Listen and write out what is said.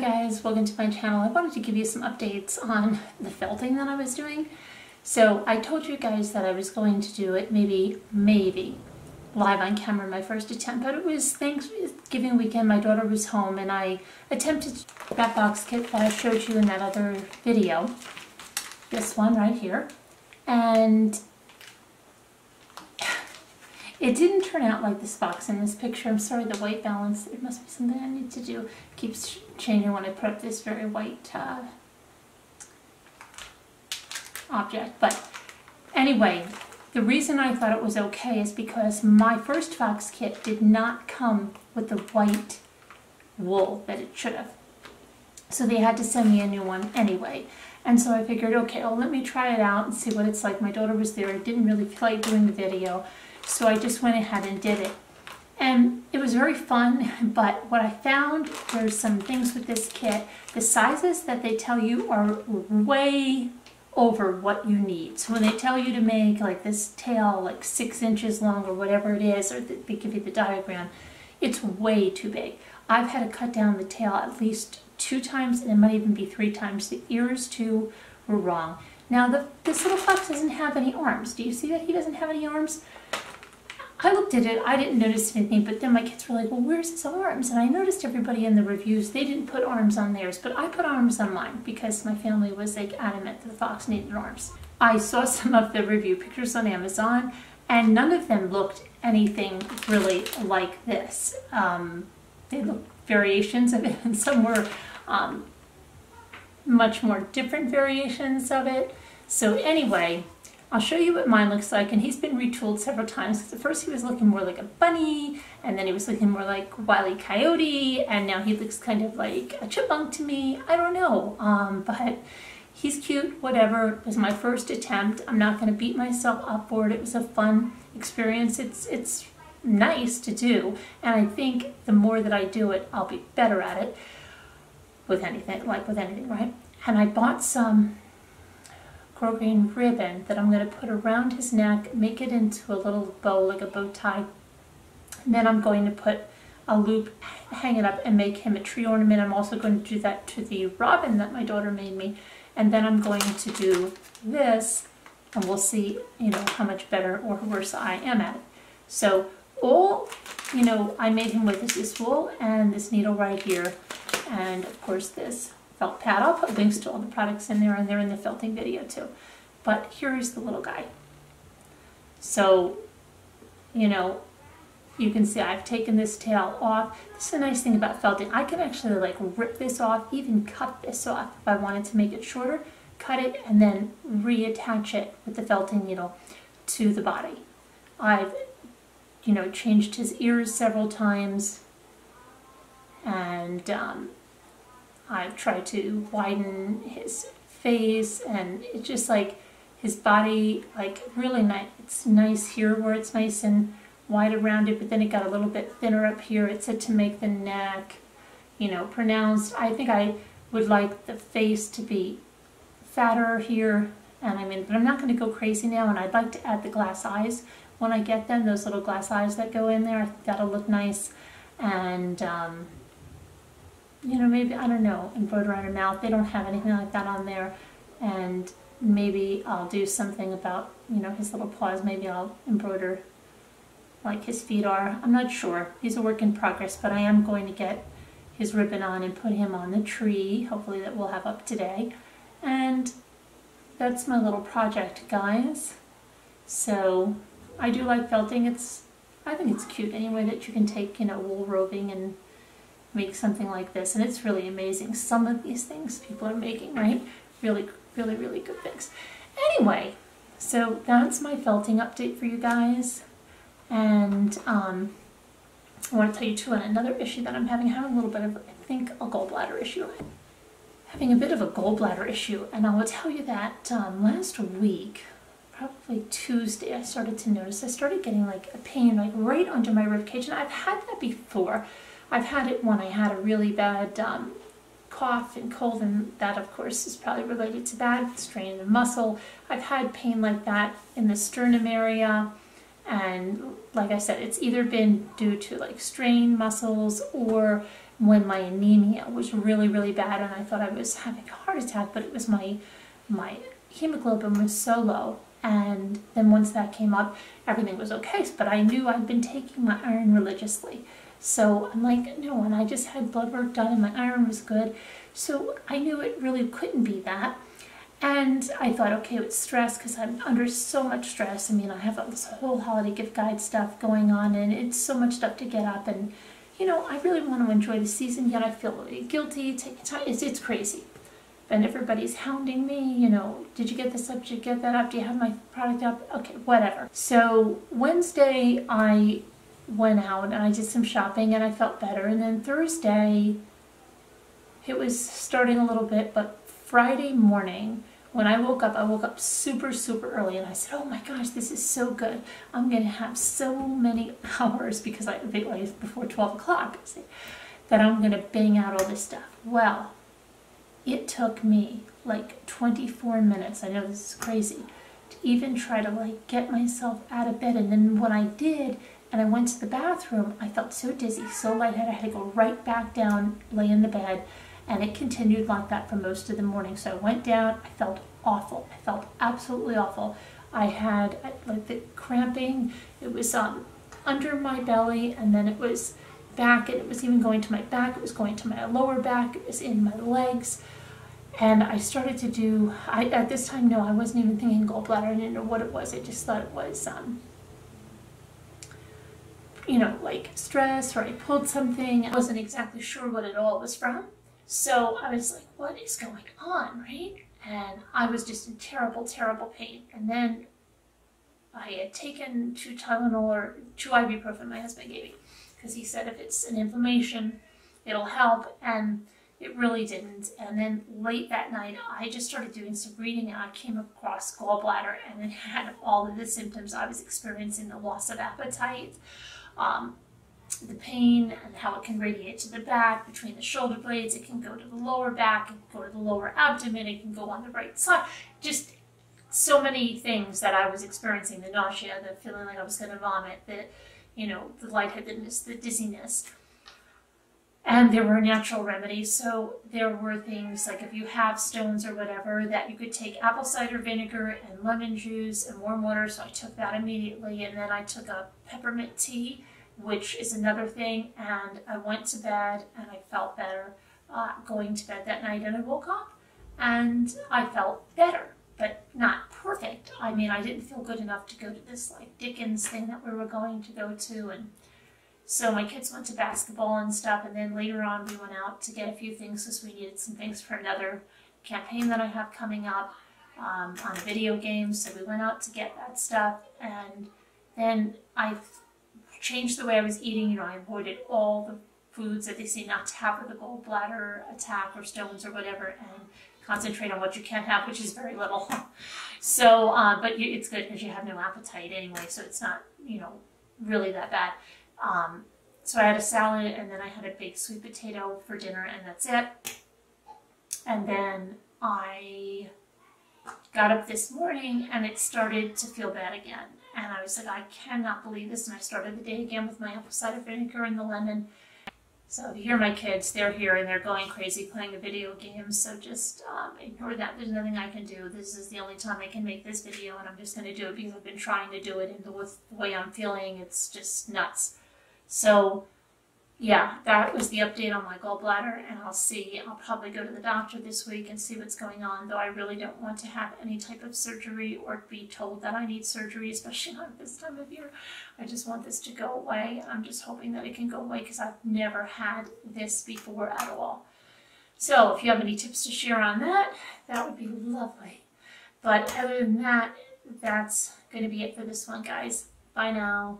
guys, welcome to my channel. I wanted to give you some updates on the felting that I was doing. So I told you guys that I was going to do it maybe live on camera my first attempt, but it was Thanksgiving weekend. My daughter was home and I attempted that box kit that I showed you in that other video, this one right here, and it didn't turn out like this box in this picture. I'm sorry, the white balance, there must be something I need to do. It keeps changing when I put up this very white object. But anyway, the reason I thought it was okay is because my first box kit did not come with the white wool that it should have. So they had to send me a new one anyway. And so I figured, okay, well, let me try it out and see what it's like. My daughter was there. I didn't really feel like doing the video. So I just went ahead and did it. And it was very fun, but what I found, there's some things with this kit. The sizes that they tell you are way over what you need. So when they tell you to make like this tail like 6 inches long or whatever it is, or they give you the diagram, it's way too big. I've had to cut down the tail at least 2 times, and it might even be 3 times. The ears too were wrong. Now this little fox doesn't have any arms. Do you see that he doesn't have any arms? I looked at it, I didn't notice anything, but then my kids were like, well, where's his arms? And I noticed everybody in the reviews, they didn't put arms on theirs, but I put arms on mine because my family was like adamant that the fox needed arms. I saw some of the review pictures on Amazon, and none of them looked anything really like this. They looked variations of it, and some were much more different variations of it. So anyway, I'll show you what mine looks like, and he's been retooled several times. Because at first he was looking more like a bunny, and then he was looking more like Wile E. Coyote, and now he looks kind of like a chipmunk to me. I don't know, but he's cute, whatever. It was my first attempt. I'm not going to beat myself up for it. It was a fun experience. It's nice to do, and I think the more that I do it, I'll be better at it with anything, right? And I bought some grosgrain ribbon that I'm going to put around his neck, make it into a little bow, like a bow tie. And then I'm going to put a loop, hang it up, and make him a tree ornament. I'm also going to do that to the robin that my daughter made me. And then I'm going to do this, and we'll see, how much better or worse I am at it. So all, I made him with this wool and this needle right here, and of course this felt pad. I'll put links to all the products in there, and they're in the felting video too. But here's the little guy. So, you can see I've taken this tail off. This is a nice thing about felting. I can actually like rip this off, even cut this off if I wanted to make it shorter. Cut it and then reattach it with the felting needle to the body. I've, changed his ears several times, and I've tried to widen his face, and it's just like his body, like really nice. It's nice here where it's nice and wide around it, but then it got a little bit thinner up here. It said to make the neck, pronounced. I think I would like the face to be fatter here, and but I'm not going to go crazy now, and I'd like to add the glass eyes when I get them, those little glass eyes that go in there. I think that'll look nice. And maybe, I don't know, embroider on her mouth. They don't have anything like that on there. And maybe I'll do something about, his little paws. Maybe I'll embroider like his feet are. I'm not sure. He's a work in progress, but I am going to get his ribbon on and put him on the tree. Hopefully that we'll have up today. And that's my little project, guys. So I do like felting. I think it's cute anyway that you can take, wool roving and make something like this, and it's really amazing. Some of these things people are making, right? Really, really, really good things. Anyway, so that's my felting update for you guys. And I want to tell you too, on another issue that I'm having a little bit of, I think, a gallbladder issue. Having a bit of a gallbladder issue, and I will tell you that last week, probably Tuesday, I started to notice, I started getting like a pain like right under my rib cage, and I've had that before. I've had it when I had a really bad cough and cold, and that of course is probably related to that, strain in the muscle. I've had pain like that in the sternum area, and like I said, it's either been due to like strained muscles or when my anemia was really, really bad and I thought I was having a heart attack, but it was my hemoglobin was so low. And then once that came up, everything was okay. But I knew I'd been taking my iron religiously. So I'm like, no, and I just had blood work done and my iron was good. So I knew it really couldn't be that. And I thought, okay, it's stress because I'm under so much stress. I mean, I have this whole holiday gift guide stuff going on and it's so much stuff to get up. And, you know, I really want to enjoy the season, yet I feel really guilty taking time. It's crazy. And everybody's hounding me, you know, did you get this up, did you get that up, do you have my product up? Okay, whatever. So Wednesday I went out and I did some shopping and I felt better. And then Thursday, it was starting a little bit, but Friday morning, when I woke up super, super early and I said, oh my gosh, this is so good. I'm going to have so many hours because I think before 12 o'clock that I'm going to bang out all this stuff. Well, it took me like 24 minutes, I know this is crazy, to even try to like get myself out of bed. And then when I did, and I went to the bathroom, I felt so dizzy, so lightheaded, I had to go right back down, lay in the bed, and it continued like that for most of the morning. So I went down, I felt awful. I felt absolutely awful. I had like the cramping, it was under my belly, and then it was back, and it was even going to my back, it was going to my lower back, it was in my legs. And I started to do, at this time, no, I wasn't even thinking gallbladder. I didn't know what it was. I just thought it was, you know, like stress, or I pulled something. I wasn't exactly sure what it all was from. So I was like, what is going on, right? And I was just in terrible, terrible pain. And then I had taken 2 Tylenol or 2 ibuprofen my husband gave me, because he said if it's an inflammation, it'll help. And it really didn't. And then late that night, I just started doing some reading and I came across gallbladder, and it had all of the symptoms I was experiencing: the loss of appetite, the pain, and how it can radiate to the back between the shoulder blades. It can go to the lower back, it can go to the lower abdomen, it can go on the right side. Just so many things that I was experiencing: the nausea, the feeling like I was going to vomit, the, you know, the lightheadedness, the dizziness. And there were natural remedies. So there were things like, if you have stones or whatever, that you could take apple cider vinegar and lemon juice and warm water. So I took that immediately. And then I took a peppermint tea, which is another thing. And I went to bed and I felt better going to bed that night. And I woke up and I felt better, but not perfect. I mean, I didn't feel good enough to go to this like Dickens thing that we were going to go to. And so my kids went to basketball and stuff, and then later on we went out to get a few things because we needed some things for another campaign that I have coming up on a video game. So we went out to get that stuff, and then I changed the way I was eating. You know, I avoided all the foods that they say not to have with a gallbladder attack or stones or whatever, and concentrate on what you can have, which is very little. So, but it's good because you have no appetite anyway, so it's not, you know, really that bad. So I had a salad, and then I had a baked sweet potato for dinner, and that's it. And then I got up this morning and it started to feel bad again. And I was like, I cannot believe this. And I started the day again with my apple cider vinegar and the lemon. So if you hear my kids, they're here and they're going crazy playing a video game. So just ignore that. There's nothing I can do. This is the only time I can make this video, and I'm just going to do it because I've been trying to do it, and with the way I'm feeling, it's just nuts. So yeah, that was the update on my gallbladder, and I'll probably go to the doctor this week and see what's going on, though I really don't want to have any type of surgery or be told that I need surgery, especially not this time of year. I just want this to go away. I'm just hoping that it can go away because I've never had this before at all. So if you have any tips to share on that, that would be lovely. But other than that, that's going to be it for this one, guys. Bye now.